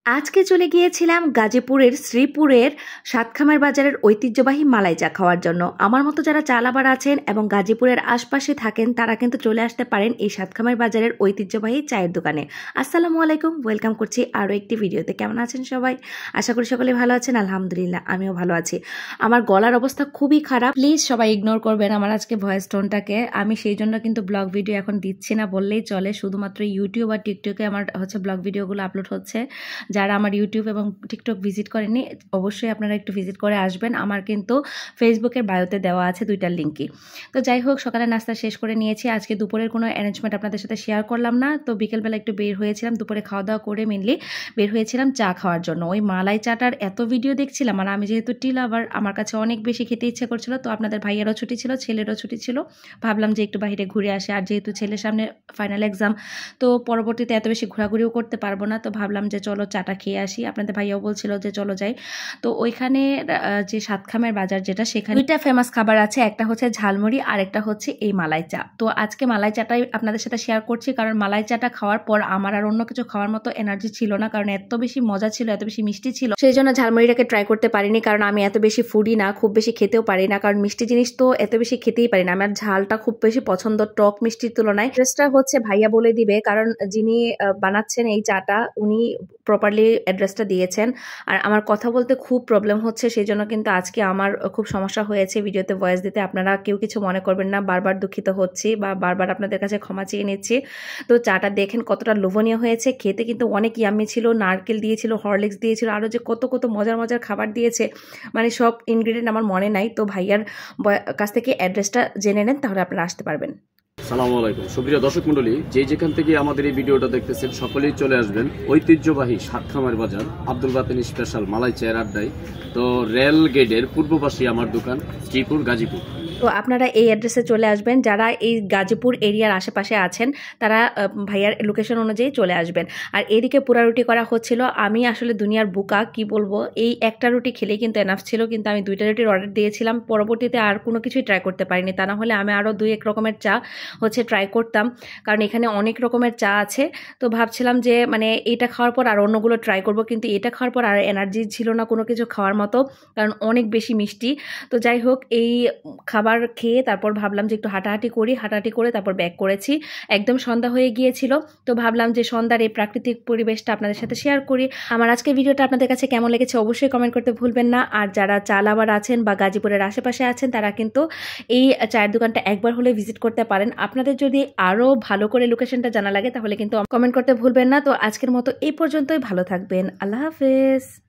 আজকে চলে গিয়েছিলাম গাজীপুরের শ্রীপুরের সাতখামের বাজারের ঐতিহ্যবাহী মালাই চা খাওয়ার জন্য। আমার মতো যারা চা লাভার আছেন এবং গাজীপুরের আশপাশে থাকেন তারা কিন্তু চলে আসতে পারেন এই সাতখামের বাজারের ঐতিহ্যবাহী চায়ের দোকানে। আসসালামু আলাইকুম, ওয়েলকাম করছি আরও একটি ভিডিওতে। কেমন আছেন সবাই? আশা করি সকলে ভালো আছেন। আলহামদুলিল্লাহ আমিও ভালো আছি। আমার গলার অবস্থা খুবই খারাপ, প্লিজ সবাই ইগনোর করবেন আমার আজকে ভয়েস টোনটাকে। আমি সেই জন্য কিন্তু ব্লগ ভিডিও এখন দিচ্ছি না বললেই চলে, শুধুমাত্র ইউটিউব আর টিকটকে আমার ব্লগ ভিডিওগুলো আপলোড হচ্ছে। যারা আমার ইউটিউব এবং টিকটক ভিজিট করেনি অবশ্যই আপনারা একটু ভিজিট করে আসবেন। আমার কিন্তু ফেসবুকের বায়োতে দেওয়া আছে দুইটার লিঙ্কই। তো যাই হোক, সকালে নাস্তা শেষ করে নিয়েছি। আজকে দুপুরের কোনো অ্যারেঞ্জমেন্ট আপনাদের সাথে শেয়ার করলাম না। তো বিকেলবেলা একটু বের হয়েছিলাম, দুপুরে খাওয়া দাওয়া করে মেনলি বের হয়েছিলাম চা খাওয়ার জন্য। ওই মালাই চাটার এত ভিডিও দেখছিলাম, আর আমি যেহেতু টি লাভার আমার কাছে অনেক বেশি খেতে ইচ্ছে করছিল। তো আপনাদের ভাইয়েরও ছুটি ছিল, ছেলেরও ছুটি ছিল, ভাবলাম যে একটু বাইরে ঘুরে আসে। আর যেহেতু ছেলের সামনে ফাইনাল এক্সাম, তো পরবর্তীতে এত বেশি ঘোরাঘুরিও করতে পারবো না। তো ভাবলাম যে চলো চাটা খেয়ে আসি। আপনাদের ভাইয়াও বলছিল যে চলো যাই। তো ওইখানে যে সাতখামের বাজার যেটা, সেখানে দুইটা ফেমাস খাবার আছে, একটা হচ্ছে ঝালমুড়ি আর একটা হচ্ছে এই মালাই চা। তো আজকে মালাই চাটাই আপনাদের সাথে শেয়ার করছি, কারণ মালাই চাটা খাওয়ার পর আমার আর অন্য কিছু খাওয়ার মতো এনার্জি ছিল না, কারণ এত বেশি মজা ছিল, এত বেশি মিষ্টি ছিল। সেই জন্য ঝালমুড়িটাকে ট্রাই করতে পারিনি, কারণ আমি এত বেশি ফুডি না, খুব বেশি খেতেও পারি না, কারণ মিষ্টি জিনিস তো এত বেশি খেতেই পারি না। আমার ঝালটা খুব বেশি পছন্দ টক মিষ্টির তুলনায়। অ্যাড্রেসটা হচ্ছে ভাইয়া বলে দিবে, কারণ যিনি বানাচ্ছেন এই চাটা উনি প্রপারলি অ্যাড্রেসটা দিয়েছেন। আর আমার কথা বলতে খুব প্রবলেম হচ্ছে, সেই জন্য কিন্তু আজকে আমার খুব সমস্যা হয়েছে ভিডিওতে ভয়েস দিতে। আপনারা কেউ কিছু মনে করবেন না, বারবার দুঃখিত হচ্ছি বা বারবার আপনাদের কাছে ক্ষমা চেয়ে নিচ্ছি। তো চাটা দেখেন কতটা লোভনীয় হয়েছে, খেতে কিন্তু অনেক ইয়াম্মি ছিল। নারকেল দিয়েছিল, হরলিক্স দিয়েছিল, আরও যে কত কত মজার মজার খাবার দিয়েছে, মানে সব ইনগ্রিডিয়েন্ট আমার মনে নাই। তো ভাইয়ার কাছ থেকে অ্যাড্রেসটা জেনে নেন, তাহলে আপনারা আসতে পারবেন। সালামু আলাইকুম সুপ্রিয় দর্শক মন্ডলী, যেখান থেকে আমাদের এই ভিডিওটা দেখতেছেন সকলেই চলে আসবেন ঐতিহ্যবাহী সাতখামের বাজার আব্দুল বাতেন স্পেশাল মালাই চায়ের আড্ডায়। তো রেল গেটের পূর্ব পাশে আমার দোকান, শ্রীপুর, গাজীপুর। তো আপনারা এই অ্যাড্রেসে চলে আসবেন। যারা এই গাজীপুর এরিয়ার আশেপাশে আছেন তারা ভাইয়ার লোকেশন অনুযায়ী চলে আসবেন। আর এদিকে পুরা রুটি করা হচ্ছিল। আমি আসলে দুনিয়ার বুকা, কি বলবো, এই একটা রুটি খেলেই কিন্তু এনাফ ছিল, কিন্তু আমি দুইটা রুটির অর্ডার দিয়েছিলাম। পরবর্তীতে আর কোনো কিছুই ট্রাই করতে পারিনি, তা না হলে আমি আরও দুই এক রকমের চা ট্রাই করতাম, কারণ এখানে অনেক রকমের চা আছে। তো ভাবছিলাম যে মানে এটা খাওয়ার পর আর অন্যগুলো ট্রাই করব, কিন্তু এটা খাওয়ার পর আর এনার্জি ছিল না কোনো কিছু খাওয়ার মতো, কারণ অনেক বেশি মিষ্টি। তো যাই হোক, এই খাবার খেয়ে তারপর ভাবলাম যে একটু হাঁটাহাঁটি করি, হাঁটাহাঁটি করে তারপর ব্যাক করেছি। একদম সন্ধ্যা হয়ে গিয়েছিল, তো ভাবলাম যে সন্ধ্যার এই প্রাকৃতিক পরিবেশটা আপনাদের সাথে শেয়ার করি। আমার আজকের ভিডিওটা আপনাদের কাছে কেমন লেগেছে অবশ্যই কমেন্ট করতে ভুলবেন না। আর যারা চা লাভার আছেন বা গাজীপুরের আশেপাশে আছেন তারা কিন্তু এই চায়ের দোকানটা একবার হলে ভিজিট করতে পারেন। আপনাদের যদি আরও ভালো করে লোকেশনটা জানা লাগে তাহলে কিন্তু কমেন্ট করতে ভুলবেন না। তো আজকের মতো এই পর্যন্তই, ভালো থাকবেন, আল্লাহ হাফেজ।